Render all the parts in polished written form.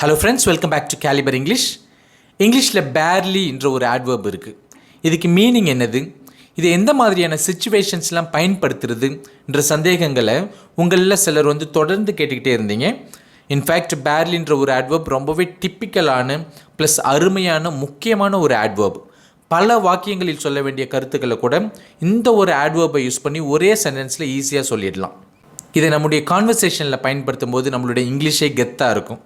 Hello friends, welcome back to Caliber English. இங்கிலீஷில் barely என்ற ஒரு ஆட்வர்ப் இருக்குது. இதுக்கு மீனிங் என்னது, இது எந்த மாதிரியான சிச்சுவேஷன்ஸ்லாம் பயன்படுத்துறது என்ற சந்தேகங்களை உங்களில் சிலர் தொடர்ந்து கேட்டுக்கிட்டே இருந்தீங்க. இன்ஃபேக்ட் பேர்லின்ற ஒரு ஆட்வர்ப் ரொம்பவே டிப்பிக்கலான ப்ளஸ் அருமையான முக்கியமான ஒரு ஆட்வர்ப். பல வாக்கியங்களில் சொல்ல வேண்டிய கருத்துக்களை கூட இந்த ஒரு ஆட்வர்பை யூஸ் பண்ணி ஒரே சென்டென்ஸில் ஈஸியாக சொல்லிடலாம். இதை நம்முடைய கான்வர்சேஷனில் பயன்படுத்தும் போது நம்மளுடைய இங்கிலீஷே கெத்தாக இருக்கும்.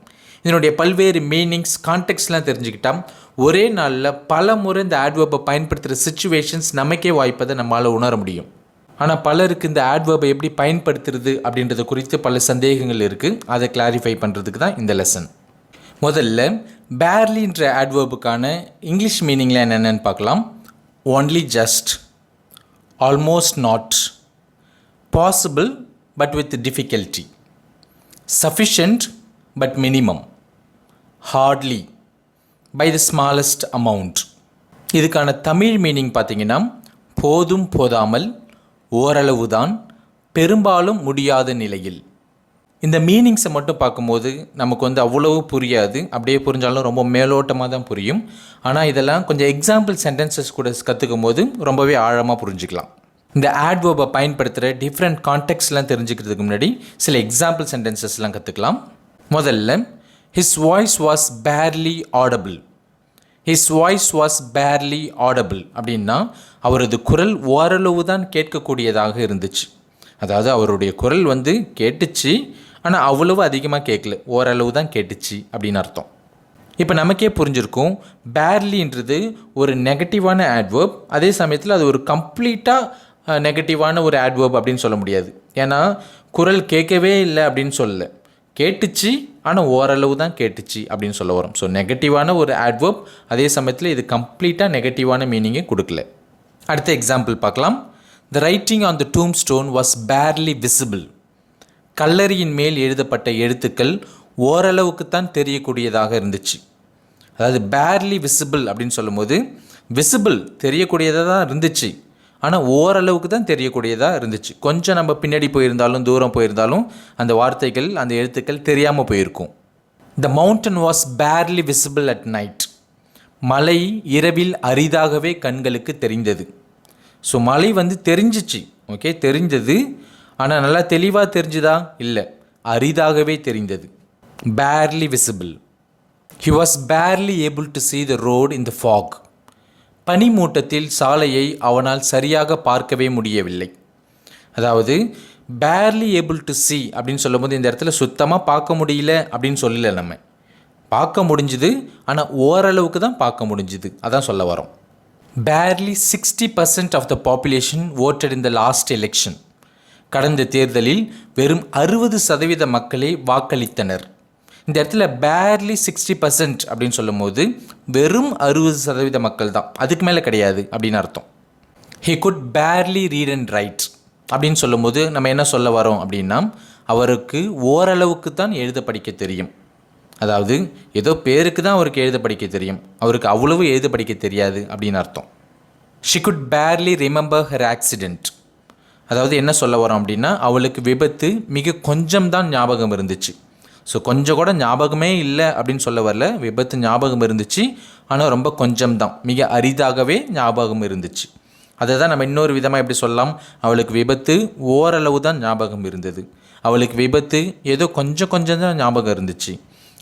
இதனுடைய பல்வேறு மீனிங்ஸ், கான்டெக்ட்ஸ்லாம் தெரிஞ்சுக்கிட்டால் ஒரே நாளில் பல முறை இந்த ஆட்வர்பை பயன்படுத்துகிற சிச்சுவேஷன்ஸ் நமக்கே வாய்ப்பதை நம்மளால் உணர முடியும். ஆனால் பலருக்கு இந்த ஆட்வர்பை எப்படி பயன்படுத்துறது அப்படின்றத குறித்து பல சந்தேகங்கள் இருக்குது. அதை கிளாரிஃபை பண்ணுறதுக்கு தான் இந்த லெசன். முதல்ல பேர்லின்ற ஆட்வர்புக்கான இங்கிலீஷ் மீனிங்கில் என்னென்னு பார்க்கலாம். Only just, almost not, possible but with difficulty, sufficient but minimum, hardly, by the smallest amount. இதுக்கான தமிழ் மீனிங் பார்த்தீங்கன்னா போதும் போதாமல், ஓரளவுதான், பெரும்பாலும் முடியாத நிலையில். இந்த மீனிங்ஸை மட்டும் பார்க்கும்போது நமக்கு அவ்வளவு புரியாது. அப்படியே புரிஞ்சாலும் ரொம்ப மேலோட்டமாக தான் புரியும். ஆனால் இதெல்லாம் கொஞ்சம் எக்ஸாம்பிள் சென்டென்சஸ் கூட கற்றுக்கும் போது ரொம்பவே ஆழமாக புரிஞ்சுக்கலாம். இந்த ஆட்வர்பை பயன்படுத்துகிற டிஃப்ரெண்ட் கான்டெக்ட்ஸ்லாம் தெரிஞ்சுக்கிறதுக்கு முன்னாடி சில எக்ஸாம்பிள் சென்டென்சஸ்லாம் கற்றுக்கலாம். முதல்ல his voice was barely audible. his voice was barely audible அப்படின்னா அவரது குரல் ஓரளவு தான் கேட்கக்கூடியதாக இருந்துச்சு. அதாவது அவருடைய குரல் கேட்டுச்சு, ஆனால் அவ்வளவு அதிகமாக கேட்கல, ஓரளவு தான் கேட்டுச்சு அப்படின்னு அர்த்தம். இப்போ நமக்கே புரிஞ்சிருக்கும், பேர்லின்றது ஒரு நெகட்டிவான ஆட்வர்ப். அதே சமயத்தில் அது ஒரு கம்ப்ளீட்டாக நெகட்டிவான ஒரு ஆட்வர்ப் அப்படின்னு சொல்ல முடியாது. ஏன்னா குரல் கேட்கவே இல்லை அப்படின்னு சொல்லலை, கேட்டுச்சு ஆனால் ஓரளவு தான் கேட்டுச்சு அப்படின்னு சொல்ல வரும். ஸோ நெகட்டிவான ஒரு ஆட்வர்ப், அதே சமயத்தில் இது கம்ப்ளீட்டாக நெகட்டிவான மீனிங்கை கொடுக்கல. அடுத்த எக்ஸாம்பிள் பார்க்கலாம். The writing on the tomb stone was barely visible. கல்லறையின் மேல் எழுதப்பட்ட எழுத்துக்கள் ஓரளவுக்கு தான் தெரியக்கூடியதாக இருந்துச்சு. அதாவது பேர்லி விசிபிள் அப்படின்னு சொல்லும்போது விசிபிள் தெரியக்கூடியதாக தான் இருந்துச்சு, ஆனால் ஓரளவுக்கு தான் தெரியக்கூடியதாக இருந்துச்சு. கொஞ்சம் நம்ம பின்னாடி போயிருந்தாலும் தூரம் போயிருந்தாலும் அந்த வார்த்தைகள், அந்த எழுத்துக்கள் தெரியாமல் போயிருக்கும். The mountain was barely visible at night. மலை இரவில் அரிதாகவே கண்களுக்கு தெரிந்தது. ஸோ மலை தெரிஞ்சிச்சு, ஓகே, தெரிஞ்சது, ஆனால் நல்லா தெளிவாக தெரிஞ்சுதா? இல்லை, அரிதாகவே தெரிந்தது. Barely visible. He was barely able to see the road in the fog. பனிமூட்டத்தில் சாலையை அவனால் சரியாக பார்க்கவே முடியவில்லை. அதாவது பேர்லி ஏபிள் டு see அப்படின்னு சொல்லும்போது இந்த இடத்துல சுத்தமாக பார்க்க முடியல அப்படின்னு சொல்லலை, நம்ம பார்க்க முடிஞ்சுது, ஆனால் ஓரளவுக்கு தான் பார்க்க முடிஞ்சுது, அதான் சொல்ல வரோம். Barely 60% of the population voted in the last election. கடந்த தேர்தலில் வெறும் 60% மக்களே வாக்களித்தனர். இந்த இடத்துல பேர்லி 60% அப்படின்னு சொல்லும்போது வெறும் 60% மக்கள் தான், அதுக்கு மேலே கிடையாது அப்படின்னு அர்த்தம். He could barely read and right அப்படின்னு சொல்லும்போது நம்ம என்ன சொல்ல வரோம் அப்படின்னா, அவருக்கு ஓரளவுக்கு தான் எழுத படிக்க தெரியும். அதாவது ஏதோ பேருக்கு தான் அவருக்கு எழுத படிக்க தெரியும், அவருக்கு அவ்வளவு எழுத படிக்க தெரியாது அப்படின்னு அர்த்தம். She could barely remember her accident. அதாவது என்ன சொல்ல வரோம் அப்படின்னா, அவளுக்கு விபத்து மிக கொஞ்சம் தான் ஞாபகம் இருந்துச்சு. ஸோ கொஞ்சம் கூட ஞாபகமே இல்லை அப்படின்னு சொல்ல வரல, விபத்து ஞாபகம் இருந்துச்சு, ஆனால் ரொம்ப கொஞ்சம் தான், மிக அரிதாகவே ஞாபகம் இருந்துச்சு. அதை தான் நம்ம இன்னொரு விதமாக எப்படி சொல்லலாம், அவளுக்கு விபத்து ஓரளவு தான் ஞாபகம் இருந்தது, அவளுக்கு விபத்து ஏதோ கொஞ்சம் தான் ஞாபகம் இருந்துச்சு,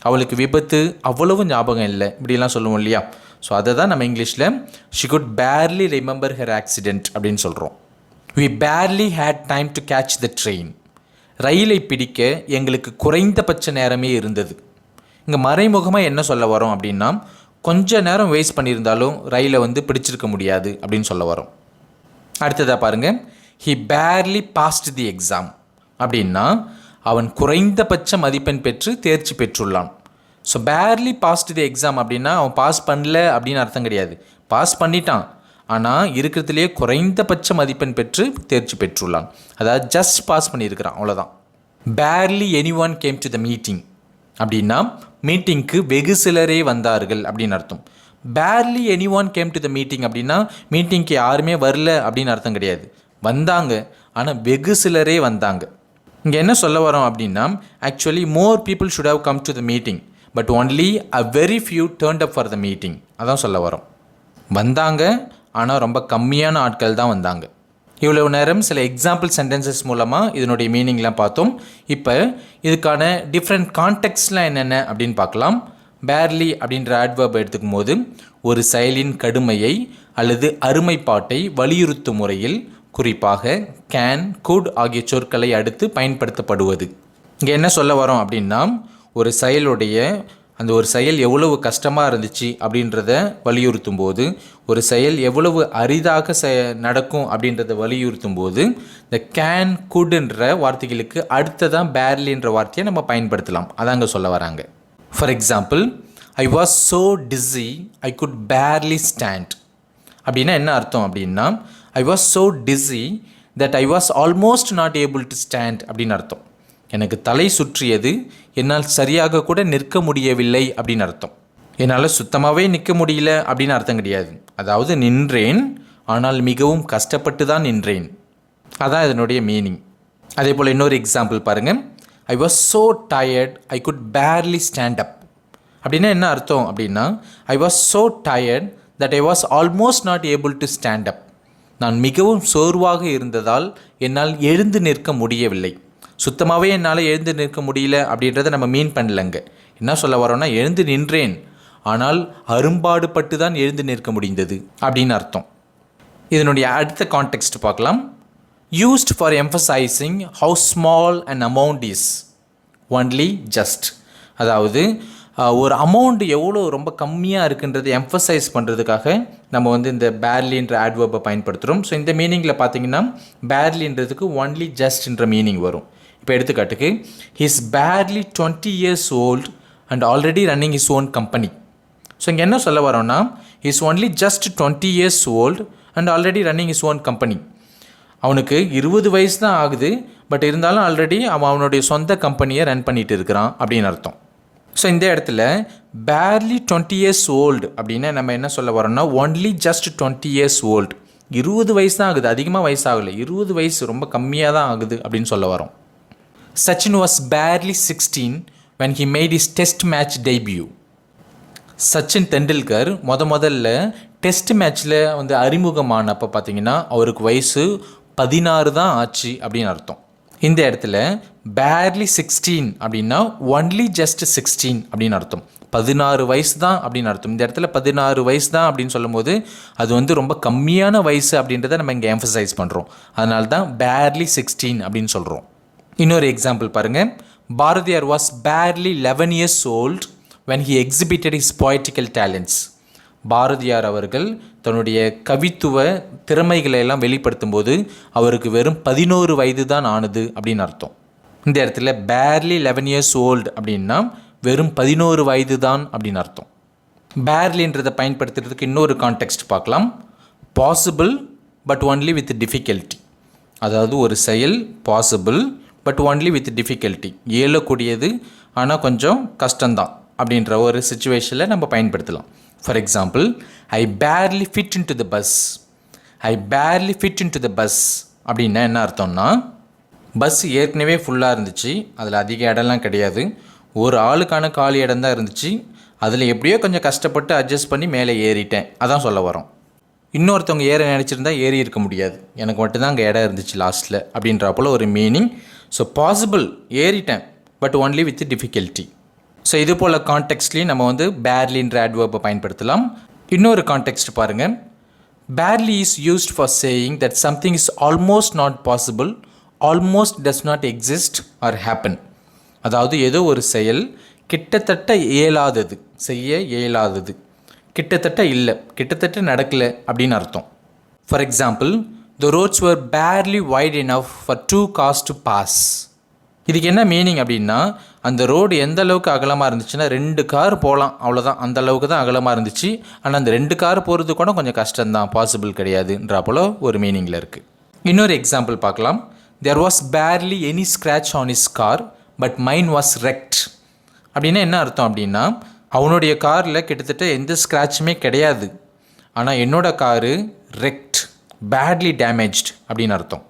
அவளுக்கு விபத்து அவ்வளவு ஞாபகம் இல்லை, இப்படிலாம் சொல்லுவோம் இல்லையா. ஸோ அதை தான் நம்ம இங்கிலீஷில் she could barely remember her accident அப்படின்னு சொல்கிறோம். We barely had time to catch the train. ரயிலை பிடிக்க எங்களுக்கு குறைந்தபட்ச நேரமே இருந்தது. இங்கே மறைமுகமாக என்ன சொல்ல வரோம் அப்படின்னா, கொஞ்ச நேரம் வேஸ்ட் பண்ணியிருந்தாலும் ரயிலை பிடிச்சிருக்க முடியாது அப்படின்னு சொல்ல வரோம். அடுத்ததாக பாருங்கள், he barely passed the exam அப்படின்னா அவன் குறைந்தபட்ச மதிப்பெண் பெற்று தேர்ச்சி பெற்றுள்ளான். So barely passed the exam அப்படின்னா அவன் பாஸ் பண்ணல அப்படின்னு அர்த்தம் கிடையாது, பாஸ் பண்ணிட்டான், ஆனால் இருக்கிறதுலேயே குறைந்தபட்ச மதிப்பெண் பெற்று தேர்ச்சி பெற்றுள்ளான். அதாவது ஜஸ்ட் பாஸ் பண்ணியிருக்கிறான், அவ்வளோதான். Barely any one came to the meeting அப்படின்னா மீட்டிங்க்கு வெகு சிலரே வந்தார்கள் அப்படின்னு அர்த்தம். Barely any one came to the meeting அப்படின்னா மீட்டிங்க்கு யாருமே வரல அப்படின்னு அர்த்தம் கிடையாது, வந்தாங்க, ஆனால் வெகு சிலரே வந்தாங்க. இங்கே என்ன சொல்ல வரோம் அப்படின்னா, actually more people should have come to the meeting, but only a very few turned up for the meeting. அதான் சொல்ல வரோம். வந்தாங்க, ஆனால் ரொம்ப கம்மியான ஆட்கள் தான் வந்தாங்க. இவ்வளவு நேரம் சில எக்ஸாம்பிள் சென்டென்சஸ் மூலமாக இதனுடைய மீனிங்லாம் பார்த்தோம். இப்போ இதுக்கான டிஃப்ரெண்ட் கான்டெக்ட்ஸ்லாம் என்னென்ன அப்படின்னு பார்க்கலாம். பேர்லி அப்படின்ற ஆட்வர்ப் எடுத்துக்கும் போது ஒரு செயலின் கடுமையை அல்லது அருமைப்பாட்டை வலியுறுத்தும் முறையில் குறிப்பாக கேன், குட் ஆகிய சொற்களை அடுத்து பயன்படுத்தப்படுவது. இங்கே என்ன சொல்ல வரோம் அப்படின்னா, ஒரு செயலுடைய அந்த ஒரு செயல் எவ்வளவு கஷ்டமாக இருந்துச்சு அப்படின்றத வலியுறுத்தும் போது, ஒரு செயல் எவ்வளவு அரிதாக நடக்கும் அப்படின்றத வலியுறுத்தும் போது இந்த கேன், குட்ன்ற வார்த்தைகளுக்கு அடுத்ததான் பேர்லின்ற வார்த்தையை நம்ம பயன்படுத்தலாம். அதாங்க சொல்ல வராங்க. For example, I was so dizzy I could barely stand. அப்படின்னா என்ன அர்த்தம் அப்படின்னா, I was so dizzy that I was almost not able to stand அப்படின்னு அர்த்தம். எனக்கு தலை சுற்றியது, என்னால் சரியாக கூட நிற்க முடியவில்லை அப்படின்னு அர்த்தம். என்னால் சுத்தமாகவே நிற்க முடியல அப்படின்னு அர்த்தம் கிடையாது. அதாவது நின்றேன், ஆனால் மிகவும் கஷ்டப்பட்டு தான் நின்றேன். அதான் இதனுடைய மீனிங். அதே போல் இன்னொரு எக்ஸாம்பிள் பாருங்கள். ஐ was so tired I could barely stand up. அப்படின்னா என்ன அர்த்தம் அப்படின்னா, I was so tired that I was almost not able to stand up. நான் மிகவும் சோர்வாக இருந்ததால் என்னால் எழுந்து நிற்க முடியவில்லை. சுத்தமாகவே என்னால் எழுந்து நிற்க முடியல அப்படின்றத நம்ம மீன் பண்ணலங்க. என்ன சொல்ல வரோன்னா, எழுந்து நின்றேன், ஆனால் அரும்பாடுபட்டு தான் எழுந்து நிற்க முடிந்தது அப்படின்னு அர்த்தம். இதனுடைய அடுத்த கான்டெக்ஸ்ட் பார்க்கலாம். Used for emphasising how small and amount is only just. அதாவது ஒரு அமௌண்ட் எவ்வளோ ரொம்ப கம்மியாக இருக்குன்றதை எம்ஃபசைஸ் பண்ணுறதுக்காக நம்ம இந்த பேர்லின்ற ஆட்வர்பை பயன்படுத்துகிறோம். ஸோ இந்த மீனிங்கில் பார்த்தீங்கன்னா பேர்லின்றதுக்கு ஒன்லி ஜஸ்ட்ன்ற மீனிங் வரும். இப்போ எடுத்துக்காட்டுக்கு, he's barely 20 years old and already running his own company. So இங்கே என்ன சொல்ல வரோன்னா, he's only just 20 years old and already running his own company. அவனுக்கு 20 வயசு தான் ஆகுது, பட் இருந்தாலும் ஆல்ரெடி அவனுடைய சொந்த கம்பெனியை ரன் பண்ணிகிட்டு இருக்கிறான் அப்படின்னு அர்த்தம். ஸோ இந்த இடத்துல பேர்லி 20 years old அப்படின்னா நம்ம என்ன சொல்ல வரோம்னா, ஒன்லி ஜஸ்ட் 20 years old. 20 வயசு தான் ஆகுது, அதிகமாக வயசு ஆகலை, 20 வயசு ரொம்ப கம்மியாக தான் ஆகுது அப்படின்னு சொல்ல வரோம். Sachin was barely 16 when he made his test match debut. Sachin Tendulkar முதல்ல டெஸ்ட் மேட்ச்சில் அறிமுகமானப்போ பார்த்தீங்கன்னா அவருக்கு வயசு 16 தான் ஆச்சு அப்படின்னு அர்த்தம். இந்த இடத்துல பேர்லி 16 அப்படின்னா ஒன்லி ஜஸ்ட் 16 அப்படின்னு அர்த்தம். 16 வயசு தான் அப்படின்னு அர்த்தம். இந்த இடத்துல 16 வயசு தான் அப்படின்னு சொல்லும் போது அது ரொம்ப கம்மியான வயசு அப்படின்றத நம்ம இங்கே எம்ஃபசைஸ் பண்ணுறோம். அதனால தான் பேர்லி 16 அப்படின்னு சொல்கிறோம். இன்னொரு எக்ஸாம்பிள் பாருங்கள். Bharathiyar was barely 11 years old when he exhibited his poetical talents. Bharathiyar அவர்கள் தன்னுடைய கவித்துவ திறமைகளை எல்லாம் வெளிப்படுத்தும் போது அவருக்கு வெறும் 11 வயது தான் ஆனது அப்படின்னு அர்த்தம். இந்த இடத்துல பேர்லி 11 years old அப்படின்னா வெறும் 11 வயது தான் அப்படின்னு அர்த்தம். பேர்லின்றதை பயன்படுத்துறதுக்கு இன்னொரு கான்டெக்ஸ்ட் பார்க்கலாம். Possible but only with difficulty. அதாவது ஒரு செயல் possible but only with difficulty, இயலக்கூடியது ஆனால் கொஞ்சம் கஷ்டம்தான் அப்படின்ற ஒரு சுச்சுவேஷனில் நம்ம பயன்படுத்தலாம். For example, I barely fit into the bus. I barely fit into the bus அப்படின்னா என்ன அர்த்தம்னா, பஸ் ஏற்கனவே ஃபுல்லாக இருந்துச்சு, அதில் அதிக இடம்லாம் கிடையாது, ஒரு ஆளுக்கான காலி இடம் தான் இருந்துச்சு, அதில் எப்படியோ கொஞ்சம் கஷ்டப்பட்டு அட்ஜஸ்ட் பண்ணி மேலே ஏறிட்டேன், அதான் சொல்ல வரோம். இன்னொருத்தவங்க ஏற நினச்சிருந்தா ஏறி இருக்க முடியாது, எனக்கு மட்டும்தான் அங்கே இடம் இருந்துச்சு லாஸ்ட்டில் அப்படின்ற போல் ஒரு மீனிங். ஸோ பாசிபிள் ஏறிட்டேன் but only with difficulty. So இது போல் கான்டெக்ஸ்ட்லேயும் நம்ம பேர்லின்ற ஆட்வர்பை பயன்படுத்தலாம். இன்னொரு கான்டெக்ஸ்ட் பாருங்கள். Barely is used for saying that something is almost not possible, almost does not exist or happen. அதாவது ஏதோ ஒரு செயல் கிட்டத்தட்ட இயலாதது, செய்ய இயலாதது, கிட்டத்தட்ட இல்லை, கிட்டத்தட்ட நடக்கலை அப்படின்னு அர்த்தம். For example, the roads were barely wide enough for 2 cars to pass. இதுக்கு என்ன மீனிங் அப்படின்னா, அந்த ரோடு எந்த அளவுக்கு அகலமாக இருந்துச்சுன்னா 2 கார் போகலாம், அவ்வளோதான், அந்த அளவுக்கு தான் அகலமாக இருந்துச்சு. ஆனால் அந்த 2 கார் போகிறது கூட கொஞ்சம் கஷ்டம்தான், பாசிபிள் கிடையாதுன்ற போல் ஒரு மீனிங்கில் இருக்குது. இன்னொரு எக்ஸாம்பிள் பார்க்கலாம். there was barely any scratch on his car but mine was wrecked. அப்படின்னா என்ன அர்த்தம் அப்படின்னா, அவனுடைய காரில் கிட்டத்தட்ட எந்த ஸ்க்ராட்சுமே கிடையாது, ஆனால் என்னோட காரு ரெக்ட், பேட்லி டேமேஜ்ட் அப்படின்னு அர்த்தம்.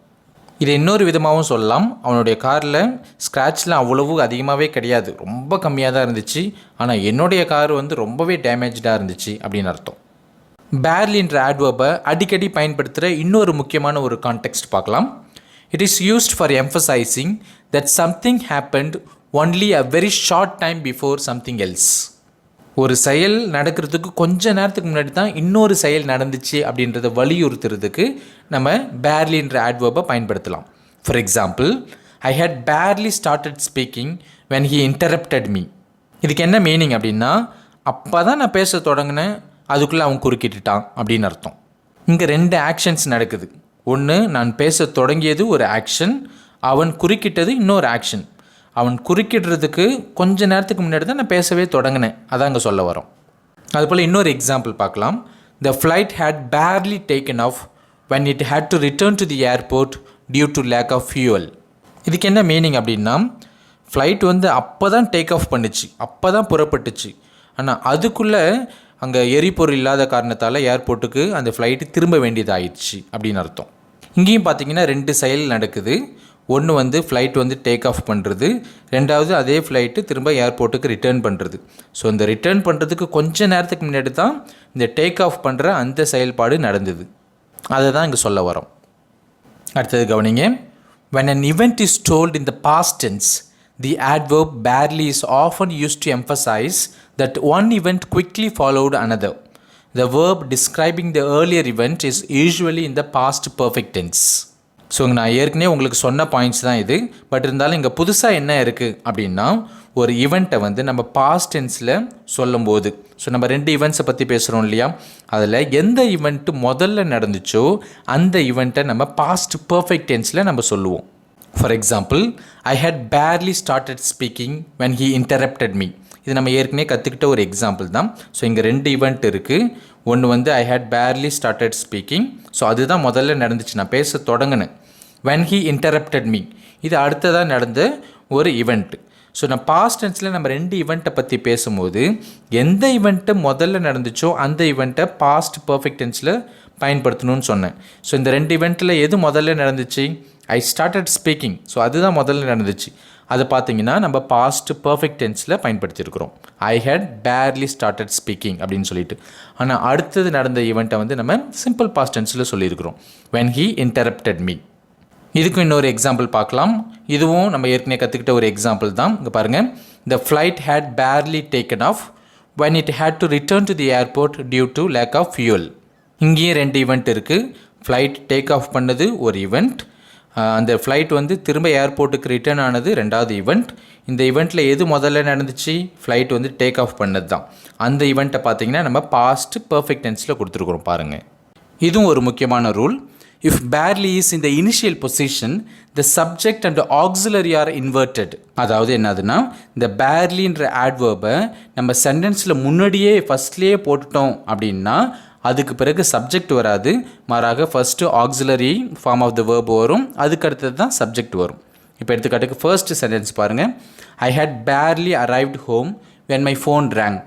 இதை இன்னொரு விதமாகவும் சொல்லலாம். அவனுடைய காரில் ஸ்க்ராட்ச்லாம் அவ்வளவு அதிகமாகவே கிடையாது, ரொம்ப கம்மியாக தான் இருந்துச்சு. ஆனால் என்னுடைய கார் வந்து ரொம்பவே டேமேஜாக இருந்துச்சு அப்படின்னு அர்த்தம். பேர்லின்ற ஆட்வர்பை அடிக்கடி பயன்படுத்துகிற இன்னொரு முக்கியமான ஒரு கான்டெக்ஸ்ட் பார்க்கலாம். It is used for emphasising that something happened only a very short time before something else. ஒரு செயல் நடக்கிறதுக்கு கொஞ்ச நேரத்துக்கு முன்னாடி தான் இன்னொரு செயல் நடந்துச்சு அப்படின்றத வலியுறுத்துறதுக்கு நம்ம பேர்லின்ற ஆட்வர்பை பயன்படுத்தலாம். For example, I had barely started speaking when he interrupted me. இதுக்கு என்ன மீனிங் அப்படின்னா, அப்போ தான் நான் பேச தொடங்கினேன், அதுக்குள்ளே அவன் குறுக்கிட்டுட்டான் அப்படின்னு அர்த்தம். இங்கே 2 ஆக்ஷன்ஸ் நடக்குது. ஒன்று, நான் பேச தொடங்கியது ஒரு ஆக்ஷன், அவன் குறுக்கிட்டது இன்னொரு ஆக்ஷன். அவன் குறுக்கிடுறதுக்கு கொஞ்ச நேரத்துக்கு முன்னாடி தான் நான் பேசவே தொடங்கினேன், அதான் அங்கே சொல்ல வரோம். அதுபோல் இன்னொரு எக்ஸாம்பிள் பார்க்கலாம். The flight had barely taken off when it had to return to the airport due to lack of fuel. இதுக்கு என்ன மீனிங் அப்படின்னா, ஃப்ளைட் வந்து அப்போ தான் டேக் ஆஃப் பண்ணிச்சு, அப்போ தான் புறப்பட்டுச்சு, ஆனால் அதுக்குள்ளே அங்கே எரிபொருள் இல்லாத காரணத்தால் ஏர்போர்ட்டுக்கு அந்த ஃப்ளைட்டு திரும்ப வேண்டியதாகிடுச்சு அப்படின்னு அர்த்தம். இங்கேயும் பார்த்தீங்கன்னா 2 செயல் நடக்குது. ஒன்று வந்து ஃப்ளைட் வந்து டேக் ஆஃப் பண்ணுறது, ரெண்டாவது அதே ஃப்ளைட்டு திரும்ப ஏர்போர்ட்டுக்கு ரிட்டர்ன் பண்ணுறது. ஸோ இந்த ரிட்டர்ன் பண்ணுறதுக்கு கொஞ்சம் நேரத்துக்கு முன்னாடி தான் இந்த டேக் ஆஃப் பண்ணுற அந்த செயல்பாடு நடந்தது. அதை தான் இங்கே சொல்ல வரோம். அடுத்தது கவனிங்க. when an event is told in the past tense, the adverb barely is often used to emphasize that one event quickly followed another. The verb describing the earlier event is usually in the past perfect tense. So நான் ஏற்கனவே உங்களுக்கு சொன்ன points தான் இது. But இருந்தாலும் இங்கே புதுசாக என்ன இருக்குது அப்படின்னா, ஒரு ஈவெண்ட்டை வந்து நம்ம பாஸ்ட் டென்ஸில் சொல்லும்போது, ஸோ நம்ம 2 ஈவெண்ட்ஸை பற்றி பேசுகிறோம் இல்லையா, அதில் எந்த ஈவெண்ட்டு முதல்ல நடந்துச்சோ அந்த ஈவெண்ட்டை நம்ம பாஸ்ட் பர்ஃபெக்ட் டென்ஸில் நம்ம சொல்லுவோம். For example, I had barely started speaking when he interrupted me. இது நம்ம ஏற்கனவே கற்றுக்கிட்ட ஒரு எக்ஸாம்பிள் தான். ஸோ இங்கே 2 ஈவெண்ட் இருக்குது. ஒன்று வந்து I had barely started speaking, so அதுதான் முதல்ல நடந்துச்சு, நான் பேச தொடங்கினேன். வென் ஹி இன்டரப்டட் மீ, இது அடுத்ததாக நடந்த ஒரு ஈவெண்ட்டு. ஸோ நான் பாஸ்ட் டென்ஸில் நம்ம 2 ஈவெண்ட்டை பற்றி பேசும்போது எந்த ஈவெண்ட்டு முதல்ல நடந்துச்சோ அந்த ஈவெண்ட்டை பாஸ்ட் பர்ஃபெக்ட் டென்ஸில் பயன்படுத்தணும்னு சொன்னேன். ஸோ இந்த 2 ஈவெண்ட்டில் எது முதல்ல நடந்துச்சு? ஐ ஸ்டார்டட் ஸ்பீக்கிங், ஸோ அதுதான் முதல்ல நடந்துச்சு. அதை பார்த்தீங்கன்னா நம்ம பாஸ்ட் பர்ஃபெக்ட் டென்ஸில் பயன்படுத்தியிருக்கிறோம். I had barely started speaking அப்படின்னு சொல்லிட்டு. ஆனால் அடுத்தது நடந்த ஈவெண்ட்டை வந்து நம்ம சிம்பிள் பாஸ்ட் டென்ஸில் சொல்லியிருக்கிறோம், வென் ஹி இன்டரப்டட் மீ. இதுக்கும் இன்னொரு எக்ஸாம்பிள் பார்க்கலாம். இதுவும் நம்ம ஏற்கனவே கற்றுக்கிட்ட ஒரு எக்ஸாம்பிள் தான். இங்கே பாருங்கள். The flight had barely taken off when it had to return to the airport due to lack of fuel. இங்கேயும் 2 ஈவெண்ட் இருக்குது. ஃப்ளைட் டேக் ஆஃப் பண்ணது ஒரு ஈவெண்ட், அந்த ஃப்ளைட் வந்து திரும்ப ஏர்போர்ட்டுக்கு ரிட்டர்ன் ஆனது 2வது ஈவெண்ட். இந்த ஈவெண்ட்டில் எது முதல்ல நடந்துச்சு? ஃப்ளைட் வந்து டேக் ஆஃப் பண்ணது தான். அந்த ஈவெண்ட்டை பார்த்தீங்கன்னா நம்ம பாஸ்ட் பர்ஃபெக்ட் டென்ஸில் கொடுத்துருக்குறோம் பாருங்கள். இதுவும் ஒரு முக்கியமான rule. If barely is in the initial position, the subject and auxiliary are inverted. அதாவது என்னதுன்னா, இந்த பேர்லின்ற ஆட்வர்பை நம்ம சென்டென்ஸில் முன்னாடியே ஃபஸ்ட்லேயே போட்டுட்டோம் அப்படின்னா அதுக்கு பிறகு சப்ஜெக்ட் வராது, மாறாக first auxiliary form of the verb வரும், அதுக்கு அடுத்தது தான் சப்ஜெக்ட் வரும். இப்போ எடுத்துக்காட்டுக்கு ஃபர்ஸ்ட் சென்டென்ஸ் பாருங்கள். I had barely arrived home when my phone rang.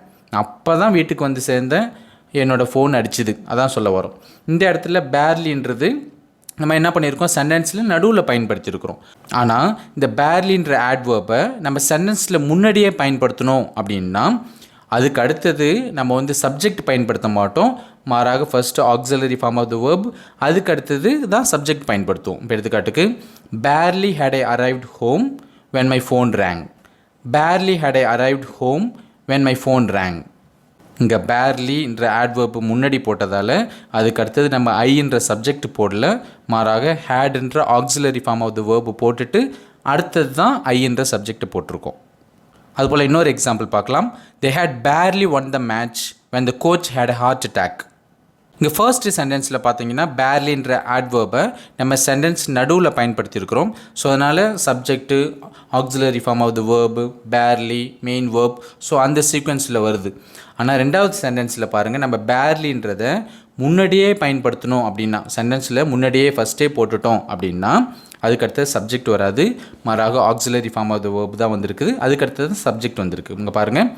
அப்போ தான் வீட்டுக்கு வந்து சேர்ந்தேன், என்னோடய ஃபோன் அடிச்சுது, அதான் சொல்ல வரும். இந்த இடத்துல பேர்லின்றது நம்ம என்ன பண்ணியிருக்கோம், சென்டென்ஸில் நடுவில் பயன்படுத்தியிருக்கிறோம். ஆனால் இந்த பேர்லின்ற ஆட்வர்பை நம்ம சென்டென்ஸில் முன்னாடியே பயன்படுத்தணும் அப்படின்னா அதுக்கு அடுத்தது நம்ம வந்து சப்ஜெக்ட் பயன்படுத்த மாட்டோம், மாறாக first auxiliary form of the verb, அதுக்கு அடுத்தது தான் சப்ஜெக்ட் பயன்படுத்துவோம். இப்போ எடுத்துக்காட்டுக்கு, barely had I arrived home when my phone rang. Barely had I arrived home when my phone rang. இங்கே பேர்லின்ற ஆட்வர்ப் முன்னாடி போட்டதால் அதுக்கு அடுத்தது நம்ம ஐன்ற சப்ஜெக்ட் போடல, மாறாக ஹேடுன்ற auxiliary form of the verb போட்டுட்டு அடுத்தது தான் ஐன்ற சப்ஜெக்ட் போட்டிருக்கோம். அதுபோல் இன்னொரு எக்ஸாம்பிள் பார்க்கலாம். They had barely won the match when the coach had a heart attack. இங்கே ஃபர்ஸ்ட் சென்டென்ஸில் பார்த்தீங்கன்னா பேர்லின்ற ஆட்வர்பை நம்ம சென்டென்ஸ் நடுவில் பயன்படுத்தியிருக்கிறோம். ஸோ அதனால் subject, auxiliary form of the verb, barely, main verb, so அந்த சீக்வன்ஸில் வருது. ஆனால் 2வது சென்டென்ஸில் பாருங்கள், நம்ம பேர்லின்றதை முன்னாடியே பயன்படுத்தணும் அப்படின்னா, சென்டென்ஸில் முன்னாடியே ஃபஸ்ட்டே போட்டுட்டோம் அப்படின்னா அதுக்கடுத்தது சப்ஜெக்ட் வராது, மாறாக auxiliary form of the verb தான் வந்திருக்குது, அதுக்கடுத்தது சப்ஜெக்ட் வந்திருக்கு. இங்கே பாருங்கள்,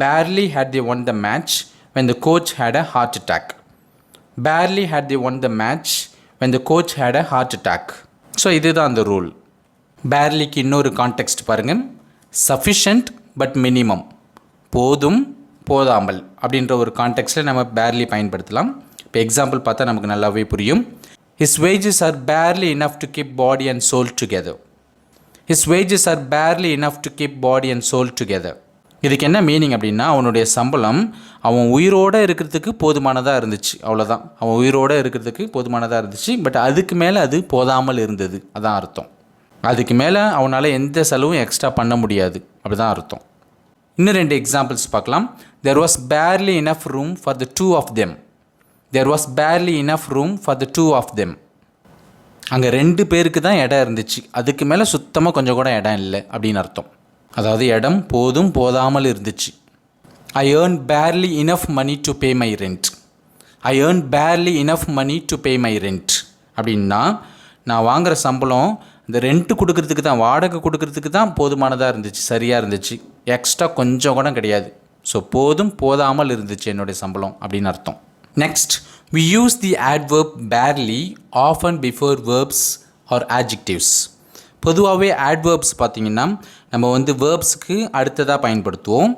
barely had the won the match when the coach had a heart attack. Barely had the won the match when the coach had a heart attack. So இதுதான் அந்த rule. பேர்லிக்கு இன்னொரு context பாருங்கள். சஃபிஷியன்ட் பட் மினிமம், போதும் போதாமல் அப்படின்ற ஒரு கான்டெக்ஸ்ட்டில் நம்ம barely பயன்படுத்தலாம். இப்போ எக்ஸாம்பிள் பார்த்தா நமக்கு நல்லாவே புரியும். His wages are barely enough to keep body and soul together. His wages are barely enough to keep body and soul together. இதுக்கு என்ன மீனிங் அப்படின்னா, அவனுடைய சம்பளம் அவன் உயிரோடு இருக்கிறதுக்கு போதுமானதாக இருந்துச்சு, அவ்வளோதான். அவன் உயிரோடு இருக்கிறதுக்கு போதுமானதாக இருந்துச்சு, பட் அதுக்கு மேலே அது போதாமல் இருந்தது, அதான் அர்த்தம். அதுக்கு மேலே அவனால் எந்த செலவும் எக்ஸ்ட்ரா பண்ண முடியாது, அப்படி தான் அர்த்தம். இன்னும் 2 எக்ஸாம்பிள்ஸ் பார்க்கலாம். There was barely enough room for the two of them. There was barely enough room for the two of them. அங்கே 2 பேருக்கு தான் இடம் இருந்துச்சு, அதுக்கு மேலே சுத்தமாக கொஞ்சம் கூட இடம் இல்லை அப்படின்னு அர்த்தம். அதாவது இடம் போதும் போதாமல் இருந்துச்சு. I earned barely enough money to pay my rent. I earned barely enough money to pay my rent. அப்படின்னா நான் வாங்குகிற சம்பளம் இந்த ரெண்ட்டு கொடுக்கறதுக்கு தான், வாடகை கொடுக்கறதுக்கு தான் போதுமானதாக இருந்துச்சு, சரியாக இருந்துச்சு, எக்ஸ்ட்ரா கொஞ்சம் கூட கிடையாது. ஸோ போதும் போதாமல் இருந்துச்சு என்னுடைய சம்பளம் அப்படின்னு அர்த்தம். Next, we use the adverb barely often before verbs or adjectives. பொதுவாகவே adverbs பார்த்திங்கன்னா நம்ம வேர்ப்ஸுக்கு அடுத்ததாக பயன்படுத்துவோம்.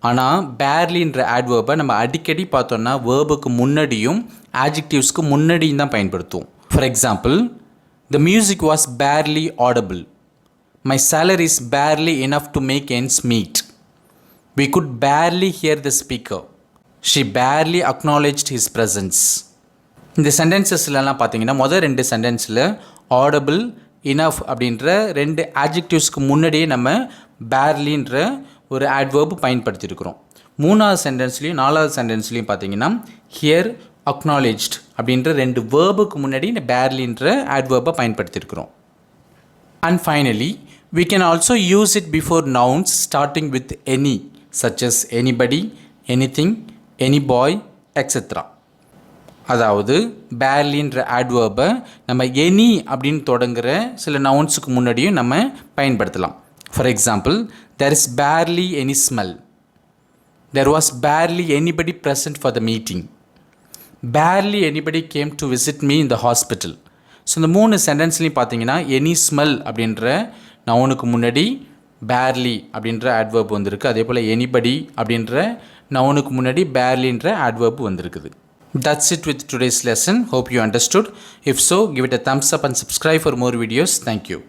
ஆனால் பேர்லின்ற adverb நம்ம அடிக்கடி பார்த்தோன்னா வேர்புக்கு முன்னாடியும் adjectivesக்கு முன்னாடியும் தான் பயன்படுத்துவோம். For example, the music was barely audible. My salary is barely enough to make ends meet. We could barely hear the speaker. She barely acknowledged his presence. இந்த சென்டென்சஸ்லாம் பார்த்தீங்கன்னா முதல் 2 சென்டென்ஸில் ஆடபிள், இனஃப் அப்படின்ற 2 ஆட்ஜெக்டிவ்ஸ்க்கு முன்னாடியே நம்ம பேர்லின்ற ஒரு adverb பயன்படுத்தியிருக்கிறோம். 3வது சென்டென்ஸ்லையும் 4வது சென்டென்ஸ்லையும் பார்த்தீங்கன்னா ஹியர், அக்னாலேஜ்ட் அப்படின்ற 2 வேர்புக்கு முன்னாடி இந்த பேர்லின்ற adverb பயன்படுத்தியிருக்கிறோம். And finally, we can also use it before nouns starting with any, such as anybody, anything, any boy, etc. அதாவது பேர்லின்ற adverb நம்ம எனி அப்படின்னு தொடங்குகிற சில நவுன்ஸுக்கு முன்னாடியும் நம்ம பயன்படுத்தலாம். For example, there is barely any smell. There was barely anybody present for the meeting. Barely anybody came to visit me in the hospital. So இந்த 3 சென்டென்ஸ்லையும் பார்த்தீங்கன்னா any smell அப்படின்ற நவுனுக்கு முன்னாடி பேர்லி அப்படின்ற adverb வந்திருக்கு. அதே போல் எனிபடி அப்படின்ற நவுனுக்கு முன்னாடி பேர்லின்ற adverb வந்திருக்குது. That's it with today's lesson. Hope you understood. If so, give it a thumbs up and subscribe for more videos. Thank you.